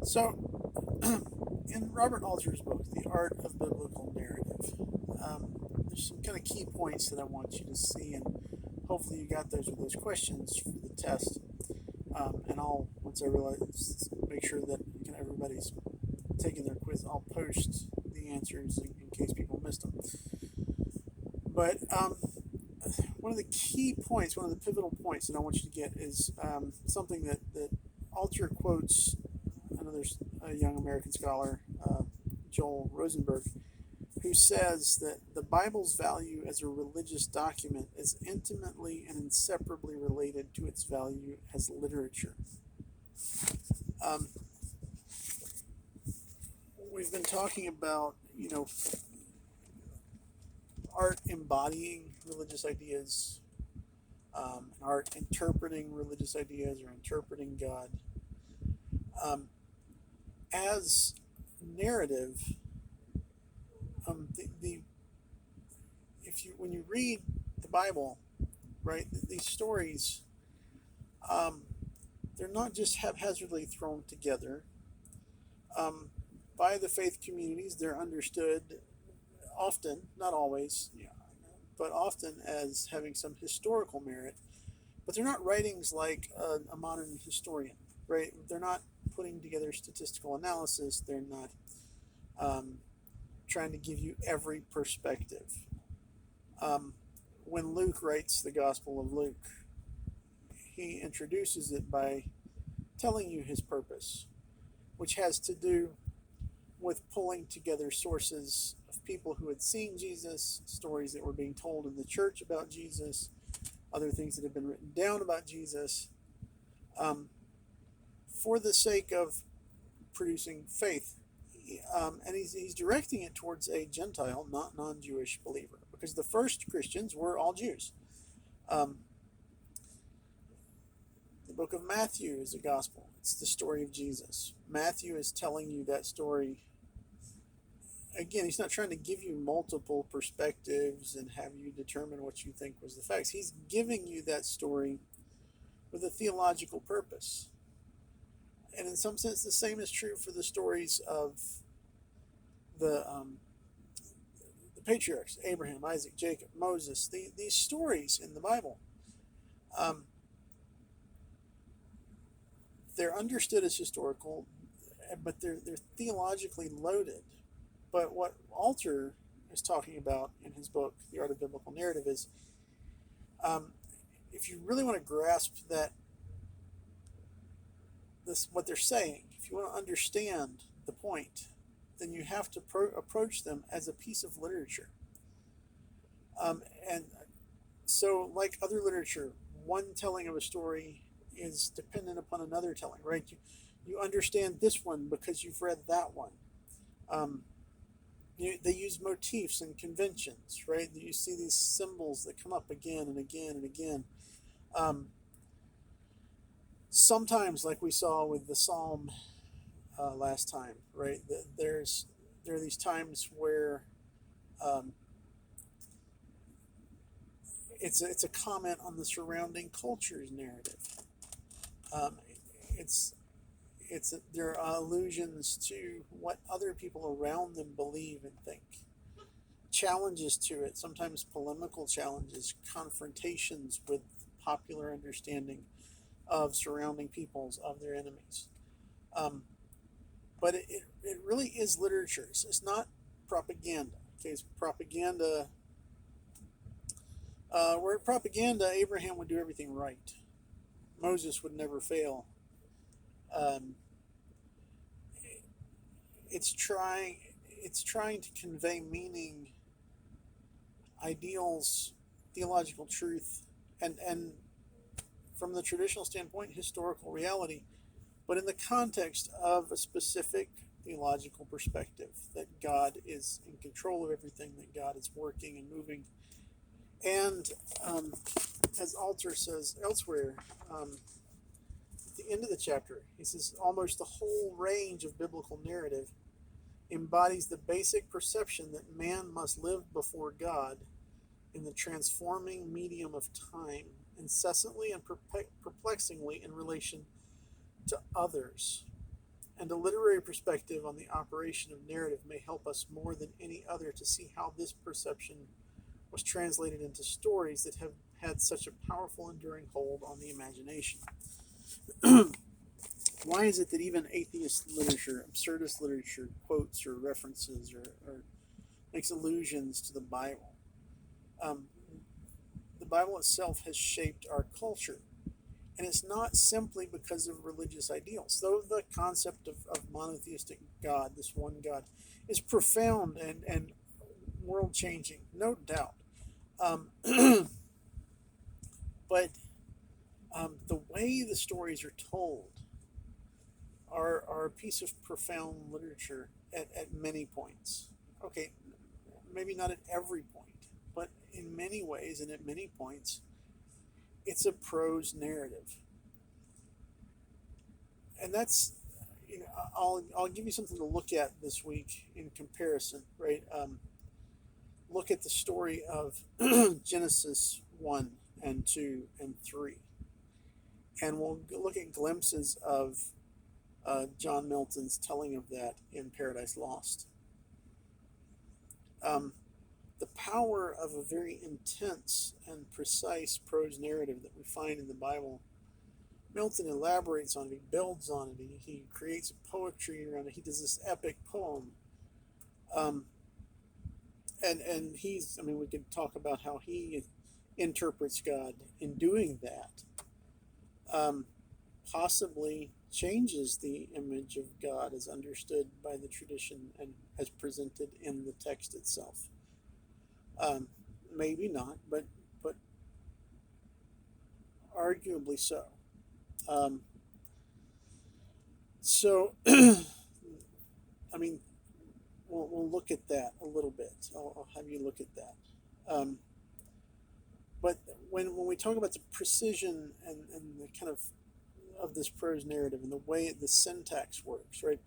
So, in Robert Alter's book, The Art of Biblical Narrative, there's some kind of key points that I want you to see, and hopefully you got those with those questions for the test. And I'll, once I realize, make sure that everybody's taking their quiz, I'll post the answers in case people missed them. But one of the key points, one of the pivotal points that I want you to get is something that Alter quotes. I know there's a young American scholar, Joel Rosenberg, who says that the Bible's value as a religious document is intimately and inseparably related to its value as literature. Um, we've been talking about, art embodying religious ideas, and art interpreting religious ideas or interpreting God. Um, as narrative, the if you when you read the Bible, right, these stories, um, they're not just haphazardly thrown together. Um, by the faith communities, they're understood often, not always, but often as having some historical merit. But they're not writings like a modern historian, right? They're not putting together statistical analysis. They're not um, trying to give you every perspective. Um, when Luke writes the Gospel of Luke, he introduces it by telling you his purpose, which has to do with pulling together sources of people who had seen Jesus, stories that were being told in the church about Jesus, other things that have been written down about Jesus, um, for the sake of producing faith. And he's directing it towards a Gentile, not non-Jewish believer, because the first Christians were all Jews. Um, the book of Matthew is a gospel. It's the story of Jesus. Matthew is telling you that story. Again, he's not trying to give you multiple perspectives and have you determine what you think was the facts. He's giving you that story with a theological purpose. And in some sense, the same is true for the stories of the the patriarchs: Abraham, Isaac, Jacob, Moses. These stories in the Bible, um, they're understood as historical, but they're theologically loaded. But what Alter is talking about in his book, The Art of Biblical Narrative, is um, if you really want to grasp that this what they're saying, if you want to understand the point, then you have to approach them as a piece of literature. And so, like other literature, one telling of a story is dependent upon another telling, right? You understand this one because you've read that one. Um, they use motifs and conventions, right? You see these symbols that come up again and again and again. Um, Sometimes, like we saw with the Psalm last time, right? There are these times where um, it's a comment on the surrounding culture's narrative. Um, it's there are allusions to what other people around them believe and think. Challenges to it, sometimes polemical challenges, confrontations with popular understanding of surrounding peoples, of their enemies. Um, but it really is literature. It's not propaganda. Okay, it's propaganda. Where propaganda, Abraham would do everything right. Moses would never fail. Um, it's trying it's trying to convey meaning, ideals, theological truth, and from the traditional standpoint, historical reality, but in the context of a specific theological perspective that God is in control of everything, that God is working and moving. And as Alter says elsewhere, at the end of the chapter, he says almost the whole range of biblical narrative embodies the basic perception that man must live before God in the transforming medium of time, incessantly and perplexingly in relation to others. And a literary perspective on the operation of narrative may help us more than any other to see how this perception was translated into stories that have had such a powerful, enduring hold on the imagination. Why is it that even atheist literature, absurdist literature, quotes or references or makes allusions to the Bible? Um, the Bible itself has shaped our culture. And it's not simply because of religious ideals, though the concept of monotheistic God, this one God, is profound and world changing, no doubt. Um, but the way the stories are told are a piece of profound literature at many points. Okay, maybe not at every point, but in many ways and at many points, it's a prose narrative. And that's, I'll give you something to look at this week in comparison, right? Look at the story of Genesis 1 and 2 and 3. And we'll look at glimpses of John Milton's telling of that in Paradise Lost. Um, the power of a very intense and precise prose narrative that we find in the Bible, Milton elaborates on it, he builds on it, he creates poetry around it, he does this epic poem. And he's, I mean, we could talk about how he interprets God in doing that. Possibly changes the image of God as understood by the tradition and as presented in the text itself. Maybe not, but arguably so. So, I mean, we'll look at that a little bit. I'll have you look at that. But when we talk about the precision and the kind of this prose narrative and the way the syntax works, right?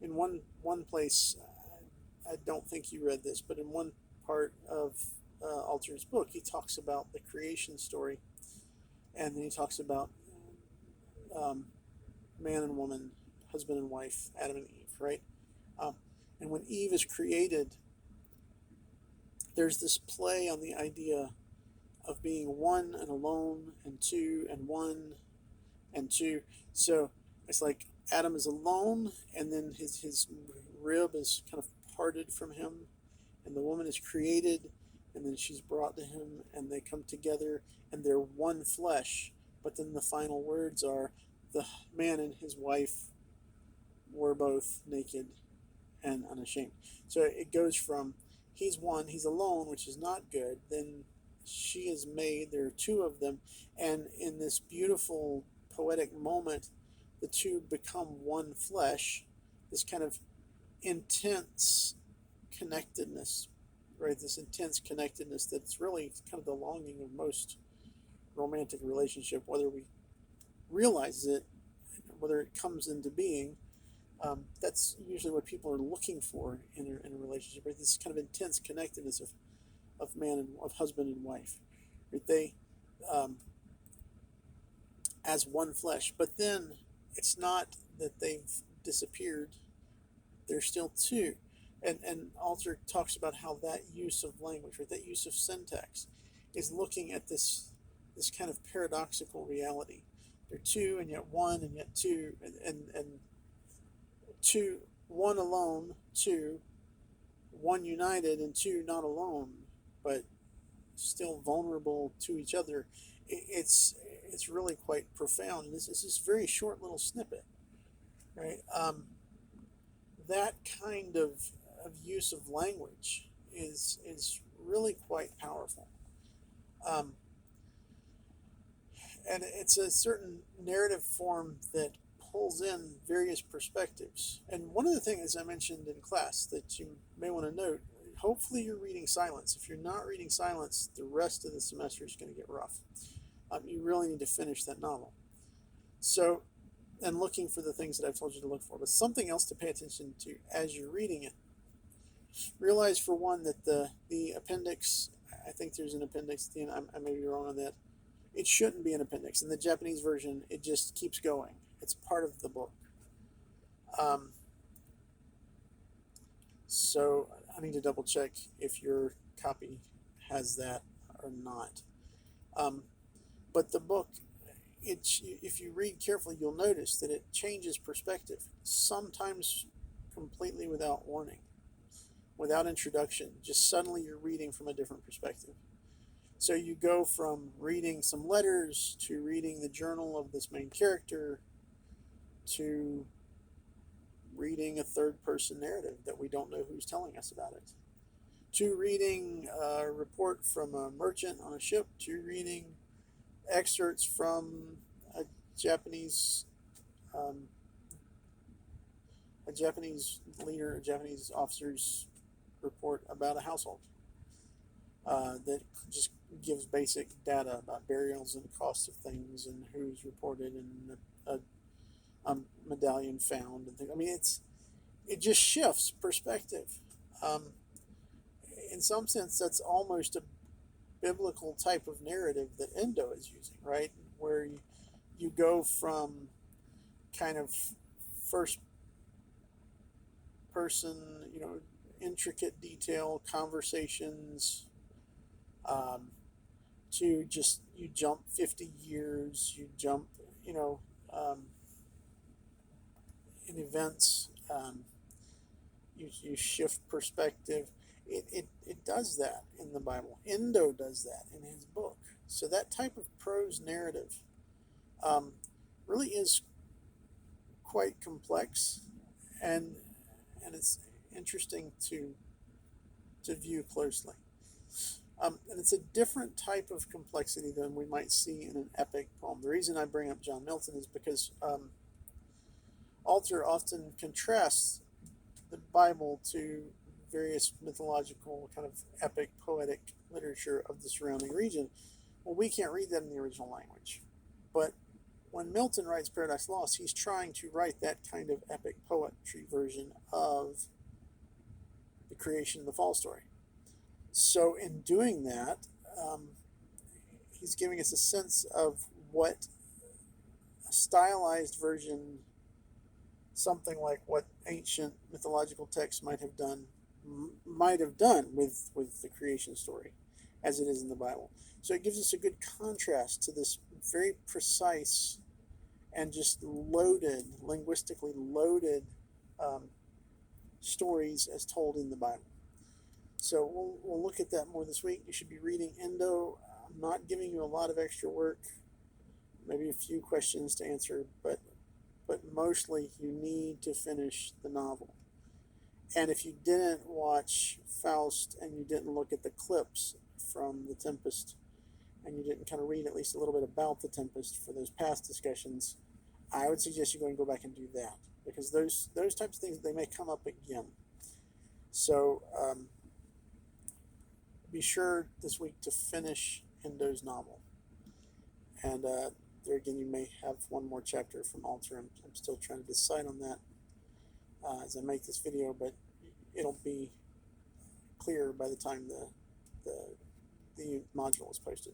In one place, I don't think you read this, but in one part of Alter's book, he talks about the creation story, and then he talks about man and woman, husband and wife, Adam and Eve, right? And when Eve is created, there's this play on the idea of being one and alone, and two and one and two. So it's like Adam is alone, and then his rib is kind of parted from him, and the woman is created, and then she's brought to him, and they come together, and they're one flesh. But then the final words are, the man and his wife were both naked and unashamed. So it goes from he's one, he's alone, which is not good. Then she is made, there are two of them, and in this beautiful poetic moment, the two become one flesh, this kind of intense connectedness, right? This intense connectedness that's really kind of the longing of most romantic relationship, whether we realize it, whether it comes into being. That's usually what people are looking for in a relationship, right? This kind of intense connectedness of man and of husband and wife, right? They as one flesh. But then it's not that they've disappeared; they're still two. And Alter talks about how that use of language, right, that use of syntax, is looking at this kind of paradoxical reality. They're two and yet one and yet two, and two, one alone, two, one united, and two not alone, but still vulnerable to each other. It's really quite profound. And this is this very short little snippet, right? That kind of use of language is really quite powerful. And it's a certain narrative form that pulls in various perspectives. And one of the things I mentioned in class that you may want to note, hopefully you're reading Silence. If you're not reading Silence, the rest of the semester is going to get rough. You really need to finish that novel. So, and looking for the things that I've told you to look for. But something else to pay attention to as you're reading it. Realize, for one, that the appendix, I think there's an appendix at the end. I may be wrong on that. It shouldn't be an appendix. In the Japanese version, it just keeps going. It's part of the book. Um, so I need to double check if your copy has that or not. Um, but the book, if you read carefully, you'll notice that it changes perspective, sometimes completely without warning, without introduction. Just suddenly you're reading from a different perspective. So you go from reading some letters to reading the journal of this main character to reading a third person narrative that we don't know who's telling us about it, to reading a report from a merchant on a ship, to reading excerpts from a Japanese um, a Japanese leader, a Japanese officer's report about a household that just gives basic data about burials and costs of things and who's reported and a medallion found and things. I mean, it just shifts perspective. Um, in some sense, that's almost a biblical type of narrative that Endo is using, right? Where you go from kind of first person, intricate detail conversations, um, to just you jump 50 years, you jump, you know, um, in events, you shift perspective. It does that in the Bible. Endo does that in his book. So that type of prose narrative um, really is quite complex, and it's interesting to view closely. And it's a different type of complexity than we might see in an epic poem. The reason I bring up John Milton is because Alter often contrasts the Bible to various mythological kind of epic poetic literature of the surrounding region. Well, we can't read that in the original language. But when Milton writes Paradise Lost, he's trying to write that kind of epic poetry version of the creation of the fall story. So in doing that, um, he's giving us a sense of what a stylized version, something like what ancient mythological texts might have done with the creation story as it is in the Bible. So it gives us a good contrast to this very precise and just loaded, linguistically loaded um, stories as told in the Bible. So we'll look at that more this week. You should be reading Endo. I'm not giving you a lot of extra work, maybe a few questions to answer, but mostly you need to finish the novel. And if you didn't watch Faust and you didn't look at the clips from The Tempest and you didn't kind of read at least a little bit about The Tempest for those past discussions, I would suggest you go and go back and do that, because those types of things, they may come up again. So be sure this week to finish Endo's novel. And there again, you may have one more chapter from Alter. I'm still trying to decide on that as I make this video, but it'll be clear by the time the module is posted.